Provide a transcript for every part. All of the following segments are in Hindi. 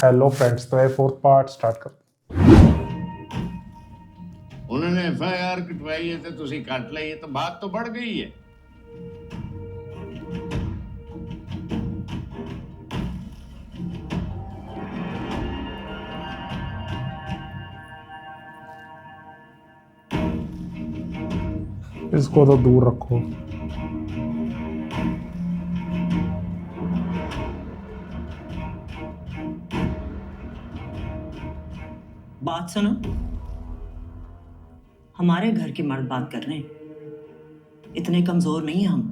हेलो फ्रेंड्स, तो ये फोर्थ पार्ट स्टार्ट कर। उन्होंने FIR कटवाई है तो तुसी कट ली है तो बात तो बढ़ गई है। इसको तो दूर रखो। बात सुनो, हमारे घर के मर्द बात कर रहे हैं। इतने कमजोर नहीं हम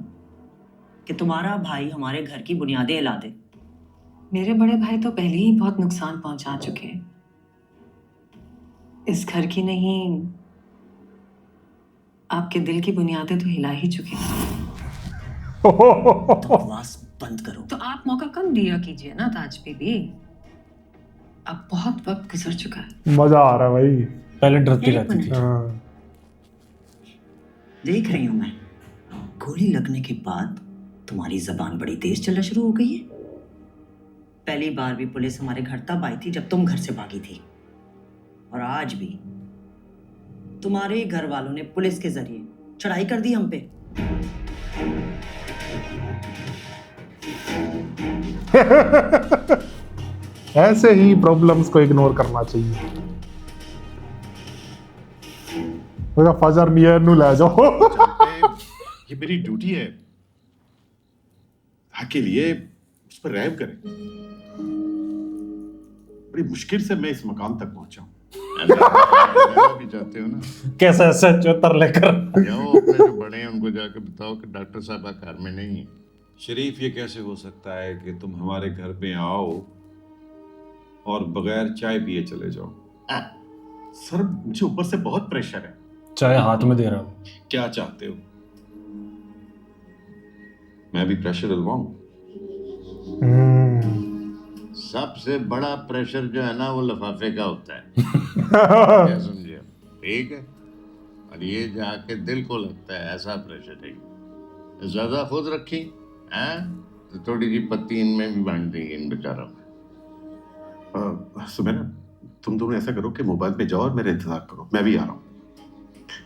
कि तुम्हारा भाई हमारे घर की बुनियादें हिला दे। मेरे बड़े भाई तो पहले ही बहुत नुकसान पहुंचा चुके हैं। इस घर की नहीं, आपके दिल की बुनियादें तो हिला ही चुके हैं। तो बकवास बंद करो। तो आप मौका कम दिया कीजिए ना ताज बीबी। अब बहुत वक्त गुजर चुका है। मजा आ रहा है भाई। पहले डरती एक रहती थी। मिनट। हाँ। देख रही हूं मैं, गोली लगने के बाद तुम्हारी जबान बड़ी तेज चलना शुरू हो गई है। पहली बार भी पुलिस हमारे घर तब आई थी जब तुम घर से भागी थी, और आज भी तुम्हारे घर वालों ने पुलिस के जरिए चढ़ाई कर दी हम पे। ऐसे ही प्रॉब्लम्स को इग्नोर करना चाहिए। मेरा फजर मियां नु ले जाओ। ये मेरी ड्यूटी है, हक के लिए उस पर रहम करें। बड़ी मुश्किल से मैं इस मकाम तक पहुंचा हूं। भी जाते हो ना, कैसे ऐसे चौतर लेकर जाओ अपने जो बड़े हैं उनको जाके बताओ कि डॉक्टर साहब घर में नहीं है। शरीफ, ये कैसे हो सकता है कि तुम हमारे घर पे आओ और बगैर चाय पिए चले जाओ? सर, मुझे ऊपर से बहुत प्रेशर है। चाय हाथ में दे रहा हूँ। क्या चाहते हो, मैं भी प्रेशर डलवाऊं? सबसे बड़ा प्रेशर जो है ना वो लिफाफे का होता है। क्या समझे? ठीक है, और ये जाके दिल को लगता है, ऐसा प्रेशर है। ज्यादा खुद रखी हैं तो थोड़ी सी पत्ती इनमें भी बांट देंगे इन बेचारों में। सुबह तुम दोनों ऐसा करो कि मोबाइल पे जाओ और मेरा इंतजार करो, मैं भी आ रहा हूँ।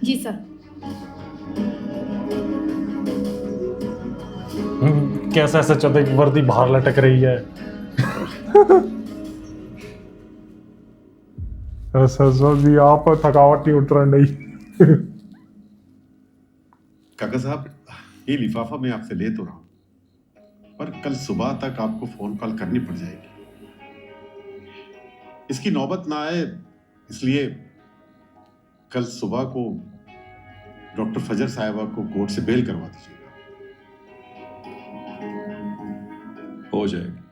जी सर। कैसे ऐसे चौथे की वर्दी बाहर लटक रही है। ऐसा जी आप थकावट नहीं उतर नहीं। काका साहब, ये लिफाफा मैं आपसे ले तो रहा हूं, पर कल सुबह तक आपको फोन कॉल करनी पड़ जाएगी। इसकी नौबत ना आए इसलिए कल सुबह को डॉक्टर फजर साहिबा को कोर्ट से बेल करवा दीजिएगा। हो जाएगी।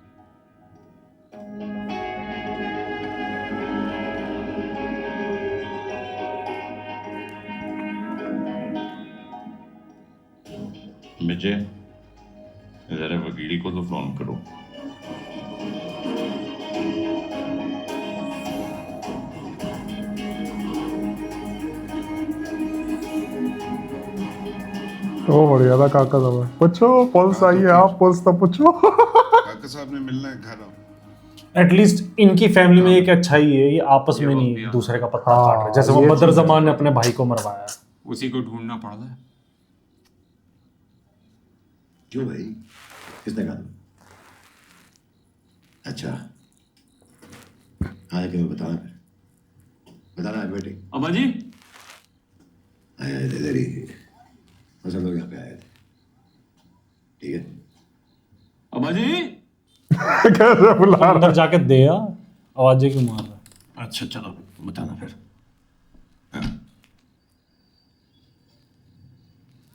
मुझे जरा वकीली को तो फोन करो। तो बढ़िया था काका साहब। पूछो पुलिस आई है, आप पुलिस तो पूछो। काका साहब ने मिलना है, घर आओ। एटलीस्ट इनकी फैमिली में एक अच्छाई है, ये आपस में नहीं दूसरे का पत्ता हाँ, काट रहे। जैसे वो ये बदर चीज़ है। जमान ने अपने भाई को मरवाया। उसी को ढूंढना पड़ रहा है। क्यों भाई, किसने कहा? अच्छा, आया कि बताना, फिर बताना है बेटे। अब्बा जी, आया थे इधर ही, बस हम लोग यहाँ पे आए थे, ठीक है? अब्बा जी। कैसे बुला रहा अंदर जाके दे आ, आवाजें क्यों मार रहा है? अच्छा चलो बताना फिर। हाँ।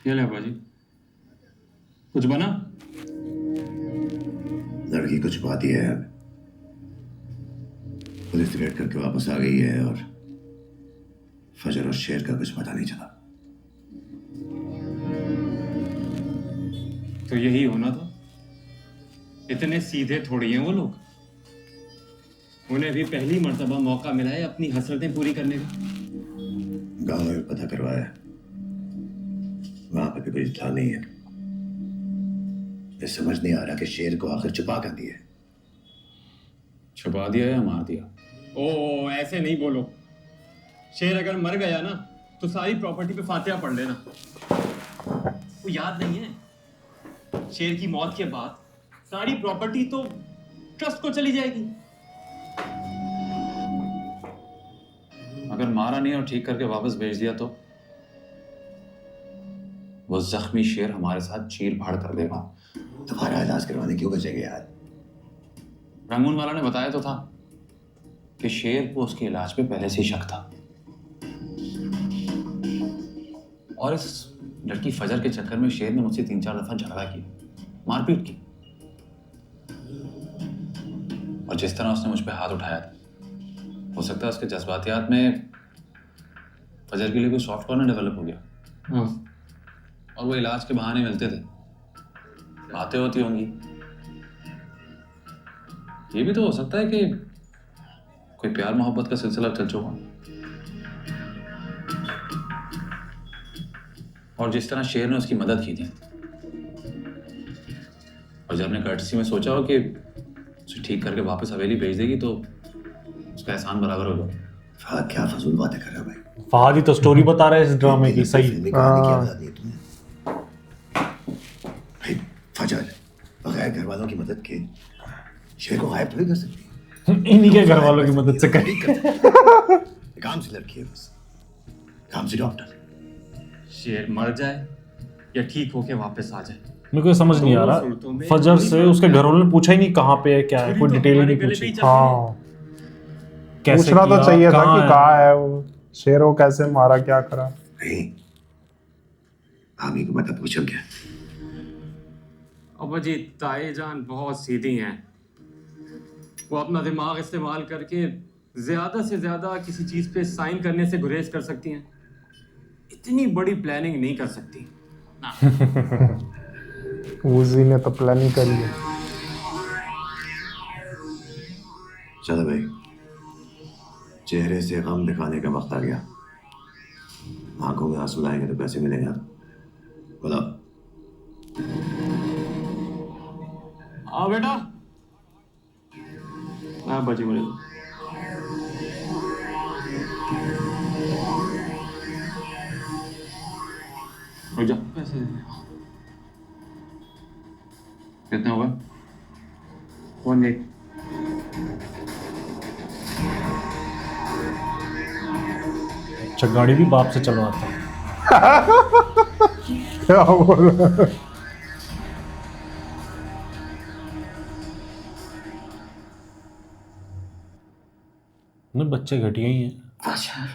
क्या ले अब्बा जी, कुछ बना? लड़की कुछ बात ही है, पुलिस रेड करके वापस आ गई है और फजर और शेर का कुछ पता नहीं चला। तो यही होना था। इतने सीधे थोड़ी हैं वो लोग। उन्हें भी पहली मर्तबा मौका मिला है अपनी हसरतें पूरी करने का। गांव में पता करवाया, वहां पे भी कोई इत्तला नहीं है। ये समझ नहीं आ रहा कि शेर को आखिर छुपा कर दिए। छुपा दिया या मार दिया? ओ ऐसे नहीं बोलो। शेर अगर मर गया ना तो सारी प्रॉपर्टी पे फातिहा पढ़ लेना। वो याद नहीं है, शेर की मौत के बाद सारी प्रॉपर्टी तो ट्रस्ट को चली जाएगी। अगर मारा नहीं और ठीक करके वापस भेज दिया तो वो जख्मी शेर हमारे साथ चीर फाड़ कर देगा। तुम्हारा इलाज करवाने क्यों बचेंगे यार? रंगून वाला ने बताया तो था कि शेर को उसके इलाज पे पहले से ही शक था, और इस लड़की फजर के चक्कर में शेर ने मुझसे 3-4 दफा झगड़ा किया, मारपीट की। और जिस तरह उसने मुझ पे हाथ उठाया था, हो सकता है उसके जज्बातियात में फजर के लिए कोई सॉफ्ट कॉर्नर डेवलप हो गया, और वो इलाज के बहाने मिलते थे, बातें होती होंगी। ये भी तो हो सकता है कि कोई प्यार मोहब्बत का सिलसिला चल चुका, और जिस तरह शेर ने उसकी मदद की थी, और जब ने कर्टसी में सोचा हो कि उसे ठीक करके वापस हवेली भेज देगी तो उसका एहसान बराबर होगा। फहद क्या फजूल बातें कर रहा है भाई? फहद ही तो स्टोरी बता रहा है इस ड्रामे की। सही। फिल्मी कहानी क्या बता दी तुमने? भाई फजर बगैर घर वालों की मदद के शेर को गायब थोड़ी कर सकती। इन्हीं के घर वालों की मदद से करी। काम से लड़की है बस, काम से डॉक्टर। शेर मर जाए या ठीक होके वापस आ जाए, मेरे को समझ नहीं आ रहा। फजर से उसके घर वालों ने पूछा ही नहीं कहाँ पे है, क्या है, कोई डिटेल ही नहीं पूछी। हाँ कैसे पूछना तो किया, चाहिए था कि है? कहाँ है वो शेर, को कैसे मारा, क्या करा। नहीं आमी को मतलब पूछो क्या? अब जी ताई जान बहुत सीधी हैं, वो अपना दिमाग इस्तेमाल करके ज्यादा से ज्यादा किसी चीज पे साइन करने से गुरेज कर सकती हैं, इतनी बड़ी प्लानिंग नहीं कर सकती ना। उसी ने तो प्लानिंग करी है। चलो भाई, चेहरे से गम दिखाने का वक्त आ गया। आंखों में आंसू लाएंगे तो कैसे मिलेगा? बोलो। आओ बेटा, हाँ बची मुझे रुक जा। पैसे कितने हो गए? 1-8। अच्छा गाड़ी भी बाप से चलवाता है। क्या बोला? नहीं बच्चे घटिया ही हैं। फजर,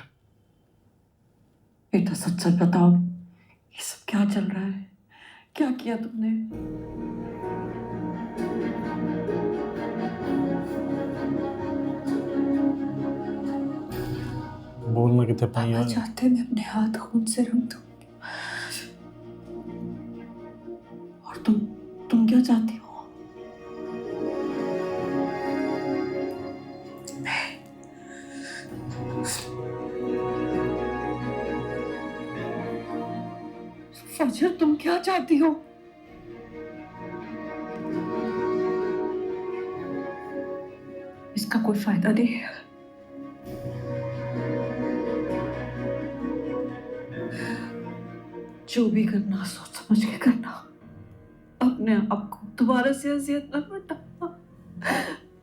बेटा सच सच बताओ, ये सब क्या चल रहा है? क्या किया तुमने? बोलना कितने पाई पापा चाहते मैं अपने हाथ खून से रंग दूं, और तुम क्या चाहती हो? फजर तुम क्या चाहती हो? इसका कोई फायदा नहीं है। जो भी करना सोच समझ के करना। अपने आप को दोबारा से अजियत न करना।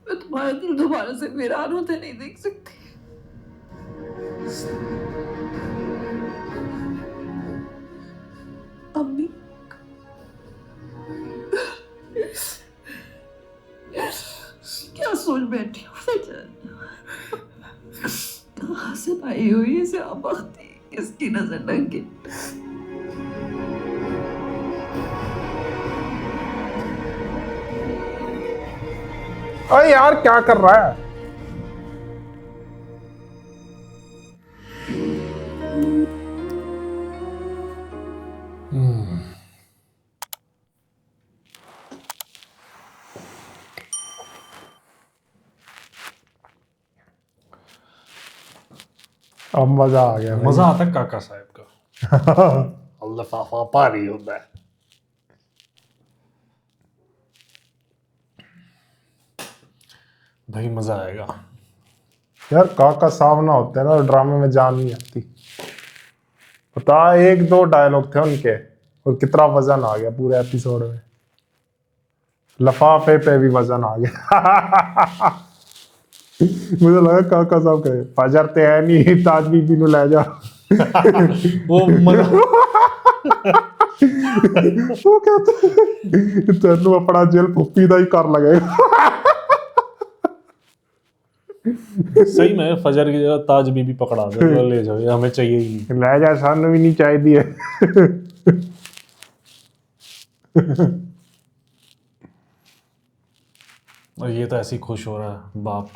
मैं तुम्हारा दिल दोबारा से वीरान होते नहीं देख सकती। अम्मी क्या सोच बैठी हो फजर? कहाँ से आई हुई इसे आबख्ती, किसकी नजर लगी? अरे यार क्या कर रहा है? अब मजा आ गया। मजा आता है काका साहब का। लफाफा भारी होता है। भाई मजा आएगा। यार काका सामना होते हैं ना, ड्रामे में जान नहीं आती। पता है, 1-2 डायलॉग थे उनके और कितना वजन आ गया पूरे एपिसोड में। लफाफे पे भी वजन आ गया। मुझे लगा काका साहब कहे फजर ते है नहीं, ताज बीबी नु ले जा। वो मजा वो कहते तेनू अपना जेल पुप्पी दा ही कर लगेगा। सही में फजर की जगह ताज बीबी पकड़ा दे, तो ले जाओ, ये हमें चाहिए ही नहीं। ले जा, सानू भी नहीं चाहिए। और ये तो ऐसे ही खुश हो रहा है बाप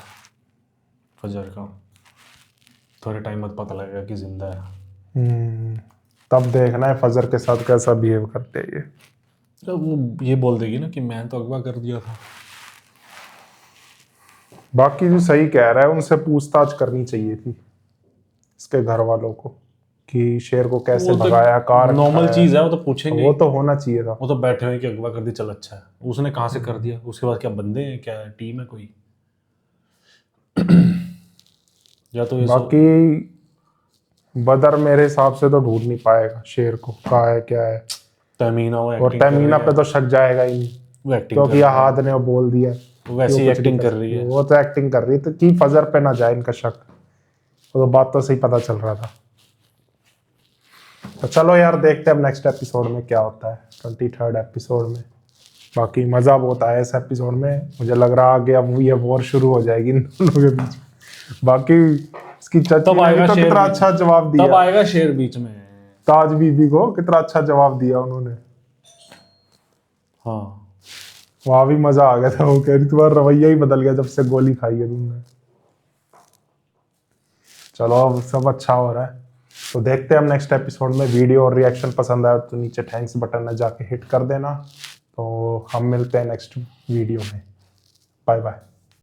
फजर का। थोड़े टाइम बाद पता लगेगा कि जिंदा है। तब देखना है फजर के साथ कैसा बिहेव करते हैं ये। तो वो ये बोल देगी ना कि मैं तो अगवा कर दिया था। बाकी जो सही कह रहा है, उनसे पूछताछ करनी चाहिए थी इसके घर वालों को कि शेर को कैसे वो तो भगाया, कार नॉर्मल चीज है, वो तो पूछेंगे। वो तो होना चाहिए था। वो तो बैठे हुए कि अगवा कर दी, चल अच्छा है। उसने कहाँ से कर दिया? उसके बाद क्या बंदे हैं, क्या टीम है कोई? या तो ये बाकी बदर मेरे हिसाब से तो ढूंढ नहीं पाएगा शेर को, कहाँ है क्या है। तमीना वो और तमीना पे तो शक जाएगा ही नहीं, वो एक्टिंग क्योंकि हाथ ने वो बोल दिया। वैसे ही एक्टिंग कर रही है। वो तो एक्टिंग कर रही है, तो कि फजर पे ना जाए इनका शक। वो तो बात तो सही पता चल रहा था। तो चलो यार, देखते हैं अब नेक्स्ट एपिसोड में क्या होता है, 23rd एपिसोड में। बाकी मजा बहुत आया इस एपिसोड में। मुझे लग रहा आगे अब ये वॉर शुरू हो जाएगी इन दोनों के बीच। बाकी इसकी चाची ने तो कितना अच्छा जवाब दिया। तब आएगा शेर बीच में। ताज बीबी को कितना अच्छा जवाब दिया उन्होंने। हाँ, वहां भी मजा आ गया था। वो कह रही तुम्हारा रवैया ही बदल गया जब से गोली खाई है तुमने। चलो अब सब अच्छा हो रहा है, तो देखते हैं हम नेक्स्ट एपिसोड में। वीडियो और रिएक्शन पसंद आया तो नीचे थैंक्स बटन है, जाके हिट कर देना। तो हम मिलते हैं नेक्स्ट वीडियो में। Bye bye.